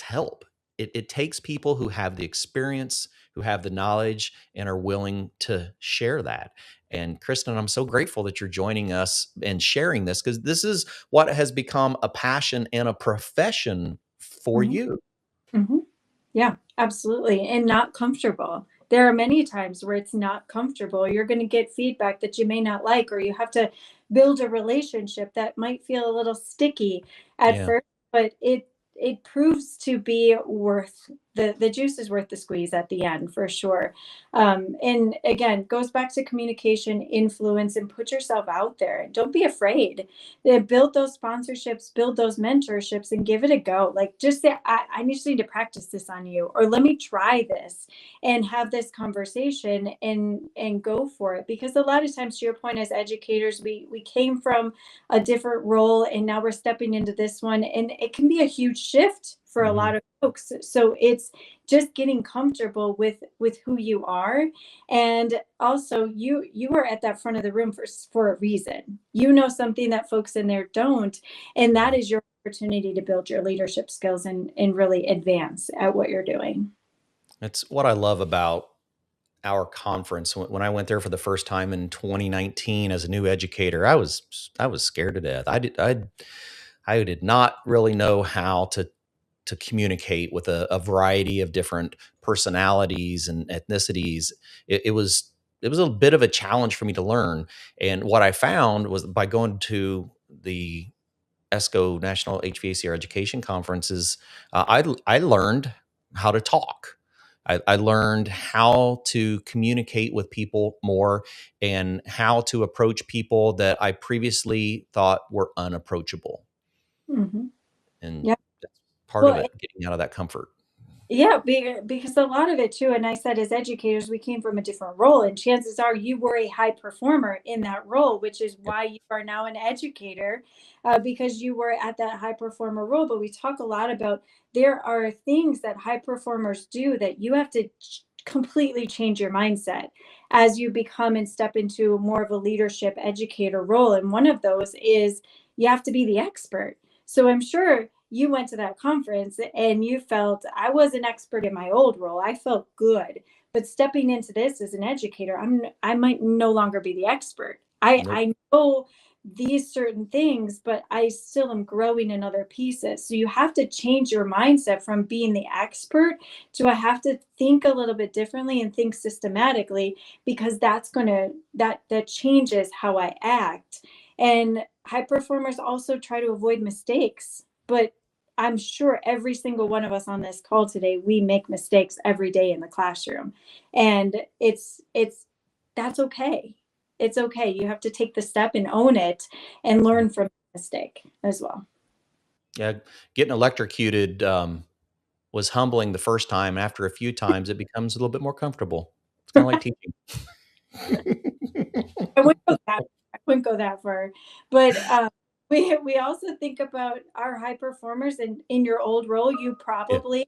Speaker 1: help. It takes people who have the experience, who have the knowledge, and are willing to share that. And Kristen, I'm so grateful that you're joining us and sharing this, because this is what has become a passion and a profession for you.
Speaker 8: Mm-hmm. Yeah, absolutely. And not comfortable. There are many times where it's not comfortable. You're going to get feedback that you may not like, or you have to build a relationship that might feel a little sticky at first, but it proves to be worth the juice is worth the squeeze at the end, for sure. And again, goes back to communication, influence, and put yourself out there. Don't be afraid. Build those sponsorships, build those mentorships, and give it a go. Like, just say, I just need to practice this on you, or let me try this and have this conversation and go for it. Because a lot of times, to your point, as educators, we came from a different role and now we're stepping into this one, and it can be a huge shift for a lot of folks. So it's just getting comfortable with who you are. And also you are at that front of the room for a reason. You know something that folks in there don't, and that is your opportunity to build your leadership skills and really advance at what you're doing. That's
Speaker 1: what I love about our conference. When I went there for the first time in 2019 as a new educator, I was scared to death. I did not really know how to communicate with a variety of different personalities and ethnicities. It was a bit of a challenge for me to learn. And what I found was, by going to the ESCO National HVACR Education Conferences, I learned how to talk. I learned how to communicate with people more, and how to approach people that I previously thought were unapproachable. And that's part of it, getting out of that comfort.
Speaker 8: Yeah, because a lot of it too, and I said, as educators, we came from a different role, and chances are you were a high performer in that role, which is why you are now an educator, because you were at that high performer role. But we talk a lot about, there are things that high performers do that you have to completely change your mindset as you become and step into more of a leadership educator role. And one of those is you have to be the expert. So I'm sure you went to that conference and you felt, I was an expert in my old role. I felt good. But stepping into this as an educator, I might no longer be the expert. I know these certain things, but I still am growing in other pieces. So you have to change your mindset from being the expert to I have to think a little bit differently and think systematically, because that's going to that changes how I act. And high performers also try to avoid mistakes, but I'm sure every single one of us on this call today, we make mistakes every day in the classroom. And it's that's okay. It's okay. You have to take the step and own it and learn from the mistake as well.
Speaker 1: Yeah, getting electrocuted was humbling the first time. After a few times, it becomes a little bit more comfortable. It's kind of like teaching.
Speaker 8: I wouldn't go that far, but we also think about our high performers, and in your old role, you
Speaker 1: Yeah.
Speaker 8: probably,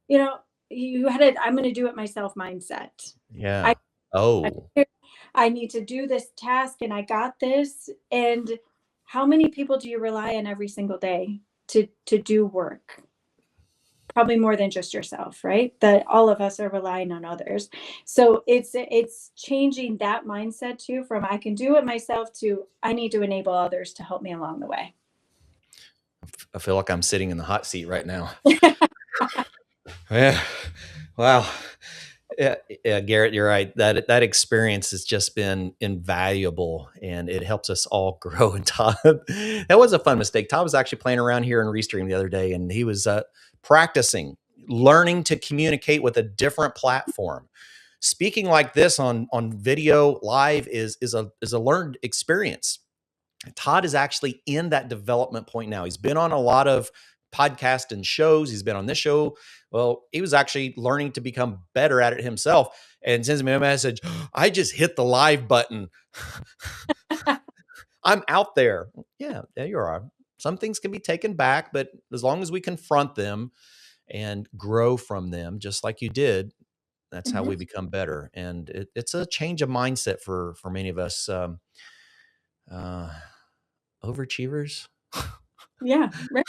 Speaker 8: you know, you had a I'm going to do it myself mindset.
Speaker 1: Yeah.
Speaker 8: I
Speaker 1: Oh,
Speaker 8: I need to do this task and I got this. And how many people do you rely on every single day to do work? Probably more than just yourself, right? That all of us are relying on others. So it's changing that mindset too, from I can do it myself to I need to enable others to help me along the way.
Speaker 1: I feel like I'm sitting in the hot seat right now. Yeah. Wow. Yeah, Garrett, you're right. That experience has just been invaluable, and it helps us all grow. And Todd, that was a fun mistake. Todd was actually playing around here in Restream the other day, and he was practicing, learning to communicate with a different platform. Speaking like this on video live is a learned experience. Todd is actually in that development point now. He's been on a lot of podcasts and shows. He's been on this show. Well, he was actually learning to become better at it himself, and sends me a message. I just hit the live button. I'm out there. Yeah, there you are. Some things can be taken back, but as long as we confront them and grow from them, just like you did, that's how
Speaker 8: Mhm.
Speaker 1: we become better. And it's a change of mindset for many of us. Uh, Overachievers.
Speaker 8: Yeah, right.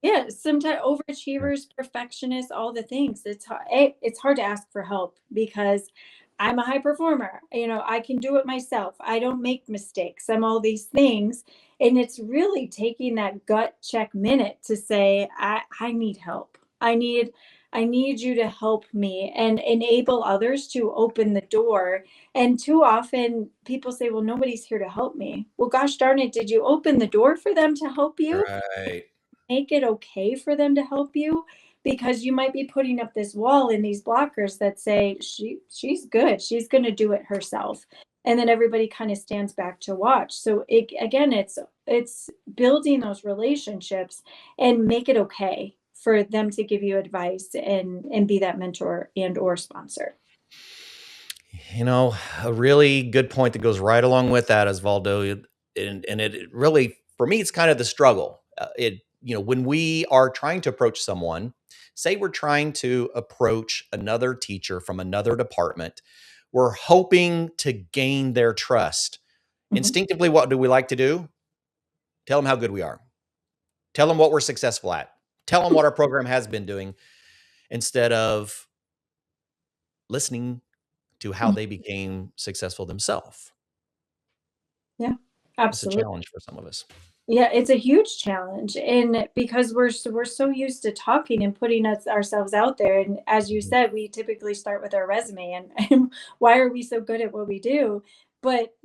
Speaker 8: Yeah, sometimes overachievers, perfectionists, all the things. It's hard to ask for help because I'm a high performer. I can do it myself. I don't make mistakes. I'm all these things. And it's really taking that gut check minute to say, I need help. I need you to help me and enable others to open the door. And too often people say, well, nobody's here to help me. Well, gosh darn it, did you open the door for them to help you?
Speaker 1: Right.
Speaker 8: Make it okay for them to help you, because you might be putting up this wall and these blockers that say she's good, she's going to do it herself, and then everybody kind of stands back to watch. So again, it's building those relationships and make it okay for them to give you advice and be that mentor and or sponsor.
Speaker 1: A really good point that goes right along with that, Osvaldo, and it really, for me, it's kind of the struggle. When we are trying to approach someone, say we're trying to approach another teacher from another department, we're hoping to gain their trust.
Speaker 8: Mhm.
Speaker 1: Instinctively, what do we like to do? Tell them how good we are. Tell them what we're successful at. Tell them what our program has been doing, instead of listening to how they became successful themselves.
Speaker 8: Yeah,
Speaker 1: It's a
Speaker 8: absolutely.
Speaker 1: challenge for some of us.
Speaker 8: Yeah, it's a huge challenge, and because we're so used to talking and putting ourselves out there, and as you
Speaker 1: Mhm.
Speaker 8: said, we typically start with our resume, and why are we so good at what we do? But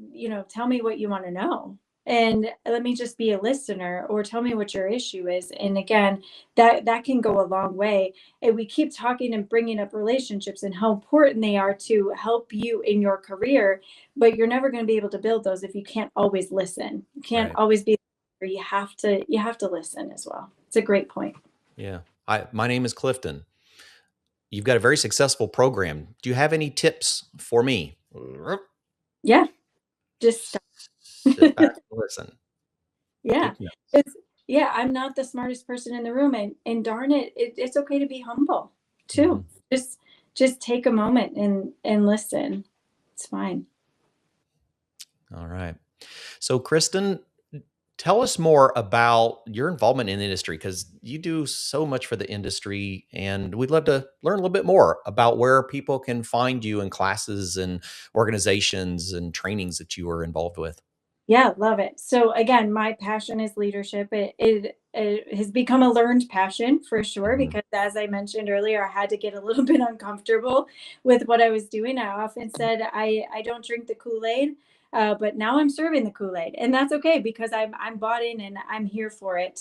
Speaker 8: tell me what you want to know, and let me just be a listener, or tell me what your issue is. And again, that can go a long way. And we keep talking and bringing up relationships and how important they are to help you in your career, but you're never going to be able to build those if you can't always listen. You can't
Speaker 1: Right.
Speaker 8: always be, or you have to listen as well. It's a great point.
Speaker 1: Yeah. My name is Clifton. You've got a very successful program. Do you have any tips for me?
Speaker 8: Yeah, just stop.
Speaker 1: Sit back and listen.
Speaker 8: Yeah,
Speaker 1: Take notes.
Speaker 8: it's yeah. I'm not the smartest person in the room, and darn it, it's okay to be humble too.
Speaker 1: Mhm.
Speaker 8: Just take a moment and listen. It's fine.
Speaker 1: All right. So, Kristen, tell us more about your involvement in the industry, because you do so much for the industry, and we'd love to learn a little bit more about where people can find you in classes and organizations and trainings that you are involved with.
Speaker 8: Yeah, love it. So again, my passion is leadership. It has become a learned passion for sure,
Speaker 1: Mhm.
Speaker 8: because as I mentioned earlier, I had to get a little bit uncomfortable with what I was doing. I often said I don't drink the Kool-Aid, but now I'm serving the Kool-Aid, and that's okay because I'm bought in and I'm here for it.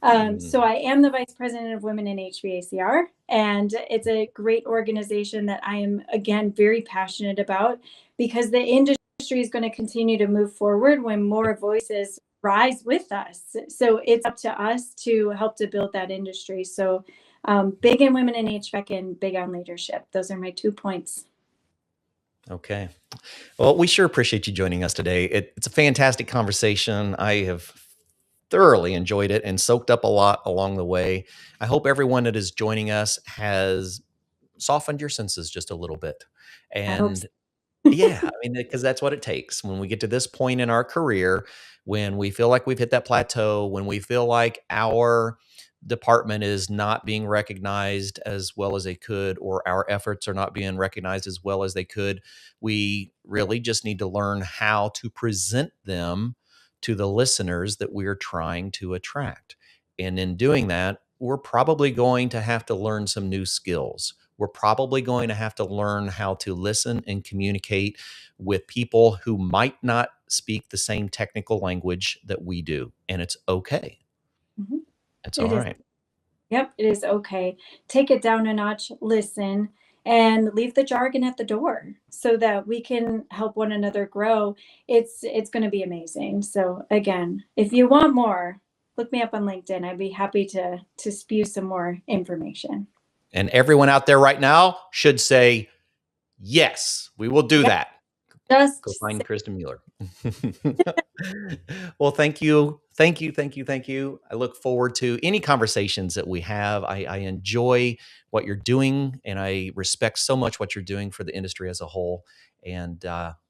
Speaker 8: So
Speaker 1: Mm.
Speaker 8: I am the vice president of Women in HVACR, and it's a great organization that I am again very passionate about, because the industry is going to continue to move forward when more voices rise with us. So it's up to us to help to build that industry. So big in women in HVAC and big on leadership. Those are my 2 points.
Speaker 1: Okay. Well, we sure appreciate you joining us today. It's a fantastic conversation. I have thoroughly enjoyed it and soaked up a lot along the way. I hope everyone that is joining us has softened your senses just a little bit.
Speaker 8: I hope so.
Speaker 1: And yeah, I mean, because that's what it takes when we get to this point in our career, when we feel like we've hit that plateau, when we feel like our department is not being recognized as well as they could, or our efforts are not being recognized as well as they could. We really just need to learn how to present them to the listeners that we're trying to attract. And in doing that, we're probably going to have to learn some new skills. We're probably going to have to learn how to listen and communicate with people who might not speak the same technical language that we do. And it's okay.
Speaker 8: Mhm.
Speaker 1: It's all
Speaker 8: It is.
Speaker 1: right.
Speaker 8: Yep, it is okay. Take it down a notch, listen, and leave the jargon at the door so that we can help one another grow. It's going to be amazing. So again, if you want more, look me up on LinkedIn. I'd be happy to spew some more information.
Speaker 1: And everyone out there right now should say, yes, we will do
Speaker 8: Yeah,
Speaker 1: that. Go
Speaker 8: just
Speaker 1: find Kristen Mueller. Well, thank you. Thank you. Thank you. Thank you. I look forward to any conversations that we have. I enjoy what you're doing, and I respect so much what you're doing for the industry as a whole. And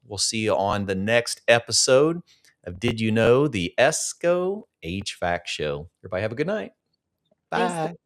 Speaker 1: we'll see you on the next episode of Did You Know, the ESCO HVAC show. Everybody have a good night.
Speaker 8: thanks.
Speaker 1: Bye.